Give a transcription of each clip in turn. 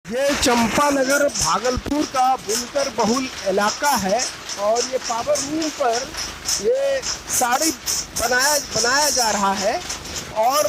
ये चंपानगर भागलपुर का बुनकर बहुल इलाका है और ये पावर लूम पर ये साड़ी बनाया जा रहा है। और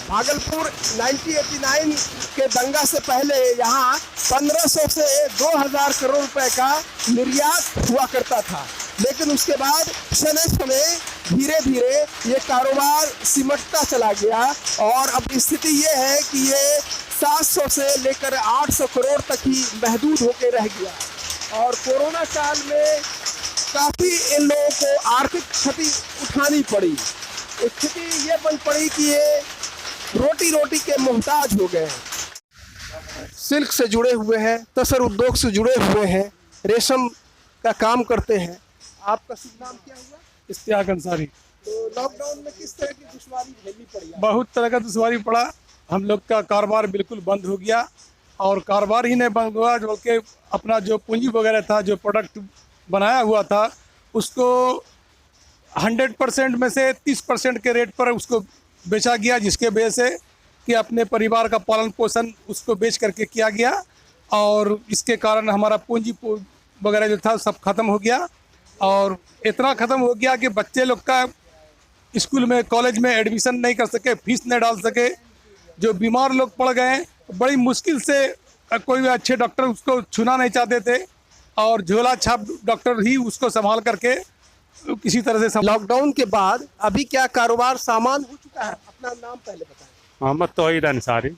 भागलपुर 1989 के दंगा से पहले यहाँ 1500 से 2000 करोड़ रुपए का निर्यात हुआ करता था, लेकिन उसके बाद समय धीरे धीरे ये कारोबार सिमटता चला गया और अब स्थिति ये है कि ये 700 से लेकर 800 करोड़ तक ही महदूद होकर रह गया। और कोरोना काल में काफ़ी इन लोगों को आर्थिक क्षति उठानी पड़ी। स्थिति ये बन पड़ी कि ये रोटी के मोहताज हो गए। सिल्क से जुड़े हुए हैं, तसर उद्योग से जुड़े हुए हैं, रेशम का काम करते हैं। आपका शुभ नाम क्या हुआ? इश्तियाक अंसारी। तो लॉकडाउन में किस तरह की दुश्वारी झेलनी पड़ी? बहुत तरह का दुश्वारी पड़ा। हम लोग का कारोबार बिल्कुल बंद हो गया और कारोबार ही नहीं बंद हुआ बल्कि अपना जो पूंजी वगैरह था, जो प्रोडक्ट बनाया हुआ था, उसको 100% में से 30% के रेट पर उसको बेचा गया, जिसके वजह से कि अपने परिवार का पालन पोषण उसको बेच करके किया गया और इसके कारण हमारा पूंजी वगैरह जो था सब खत्म हो गया। और इतना ख़त्म हो गया कि बच्चे लोग का स्कूल में कॉलेज में एडमिशन नहीं कर सके, फीस नहीं डाल सके। जो बीमार लोग पड़ गए, बड़ी मुश्किल से कोई अच्छे डॉक्टर उसको छूना नहीं चाहते थे और झोला छाप डॉक्टर ही उसको संभाल करके किसी तरह से। लॉकडाउन के बाद अभी क्या कारोबार सामान हो चुका है? अपना नाम पहले बताएं। मोहम्मद तौहीद अंसारी।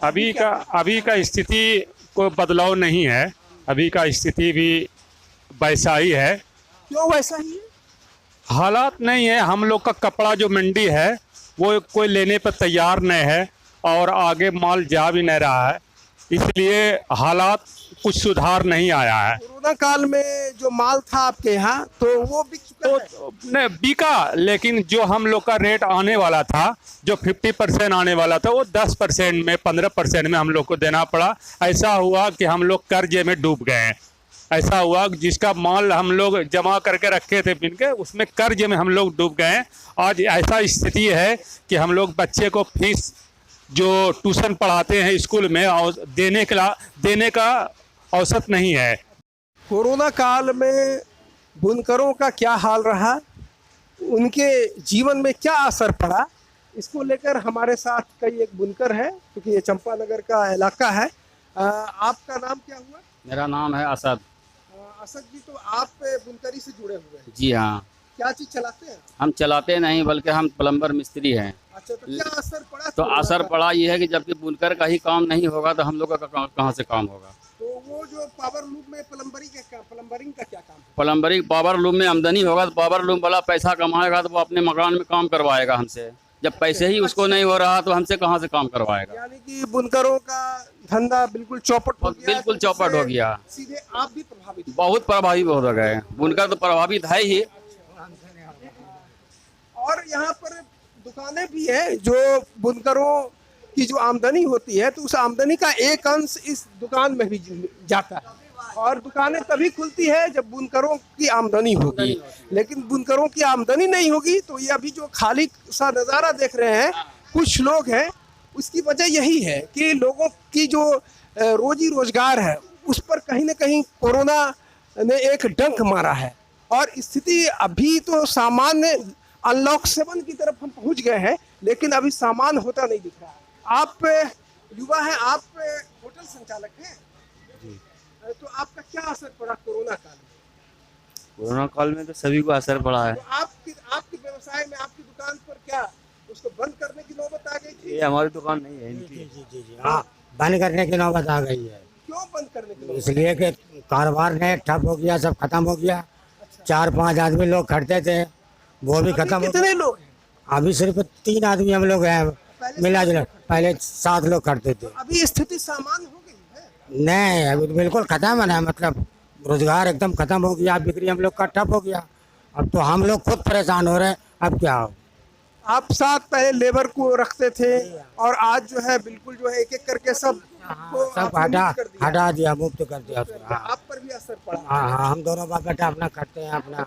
अभी का स्थिति कोई बदलाव नहीं है, अभी का स्थिति भी वैसा ही है। क्यों वैसा ही है? हालात नहीं है। हम लोग का कपड़ा जो मंडी है वो कोई लेने पर तैयार नहीं है और आगे माल जा भी नहीं रहा है, इसलिए हालात कुछ सुधार नहीं आया है। कोरोना काल में जो माल था आपके यहाँ तो वो बिक चुका है? नहीं बिका, लेकिन जो हम लोग का रेट आने वाला था, जो 50% आने वाला था, वो 10% में 15% में हम लोग को देना पड़ा। ऐसा हुआ कि हम लोग कर्जे में डूब गए हैं। ऐसा हुआ जिसका माल हम लोग जमा करके रखे थे बिन के, उसमें कर्ज में हम लोग डूब गए हैं। आज ऐसा स्थिति है कि हम लोग बच्चे को फीस जो ट्यूशन पढ़ाते हैं स्कूल में और देने का औसत नहीं है। कोरोना काल में बुनकरों का क्या हाल रहा, उनके जीवन में क्या असर पड़ा, इसको लेकर हमारे साथ कई एक बुनकर है, क्योंकि ये चंपानगर का इलाका है। आपका नाम क्या हुआ? मेरा नाम है असद। असद जी, तो आप बुनकरी से जुड़े हुए हैं? जी हाँ। क्या चीज़ चलाते हैं? हम चलाते नहीं बल्कि हम प्लम्बर मिस्त्री हैं। अच्छा, तो क्या असर पड़ा? तो असर पड़ा ये है कि जबकि बुनकर का ही काम नहीं होगा तो हम लोग का कहाँ से काम होगा। तो वो जो पावर लूम में प्लम्बरिंग का क्या काम है? प्लम्बरिंग पावर लूम में आमदनी होगा तो पावर लूम वाला पैसा कमाएगा तो वो अपने मकान में काम करवाएगा हमसे। जब पैसे ही उसको नहीं हो रहा तो हमसे कहाँ से काम करवाएगा। यानी कि बुनकरों का धंधा बिल्कुल चौपट हो गया। बिल्कुल चौपट हो गया। सीधे आप भी प्रभावित? बहुत प्रभावित हो गए। बुनकर तो प्रभावित है ही। और यहाँ पर दुकानें भी हैं जो बुनकरों की जो आमदनी होती है तो उस आमदनी का एक अंश इस दुकान में भी जाता है। और दुकानें तभी खुलती है जब बुनकरों की आमदनी होगी, लेकिन बुनकरों की आमदनी नहीं होगी तो ये अभी जो खाली सा नज़ारा देख रहे हैं कुछ लोग हैं, उसकी वजह यही है कि लोगों की जो रोजी रोजगार है उस पर कहीं ना कहीं कोरोना ने एक डंक मारा है। और स्थिति अभी तो सामान्य अनलॉक 7 की तरफ हम पहुंच गए हैं, लेकिन अभी सामान होता नहीं दिख रहा है। आप युवा हैं, आप होटल संचालक हैं जी, तो आपका क्या असर पड़ा कोरोना काल में? कोरोना काल में तो सभी को असर पड़ा है। तो आपके व्यवसाय में, आपकी दुकान पर क्या उसको बंद करने की नौबत आ गई थी? ये हमारी दुकान नहीं है इनकी। जी हाँ, बंद करने की नौबत आ गई है। क्यों बंद करने की नौबत? इसलिए कि कारोबार ने ठप हो गया, सब खत्म हो गया। 4-5 आदमी लोग खड़ते थे, वो भी खत्म हो गया। कितने लोग हैं? अभी सिर्फ 3 आदमी हम लोग हैं मिला जुला। पहले 7 लोग खड़ते थे। अभी स्थिति सामान्य हो गई है? नहीं, अभी तो बिल्कुल खत्म है ना, मतलब रोजगार एकदम खत्म हो गया, बिक्री हम लोग का ठप हो गया। अब तो हम लोग खुद परेशान हो रहे हैं। अब क्या हो? आप साथ पहले लेबर को रखते थे और आज जो है बिल्कुल जो है एक एक करके सब सब हटा दिया, मुक्त कर दिया उसको। हाँ। आप पर भी असर पड़ा? हाँ, हम दोनों बाप बेटा अपना करते हैं अपना।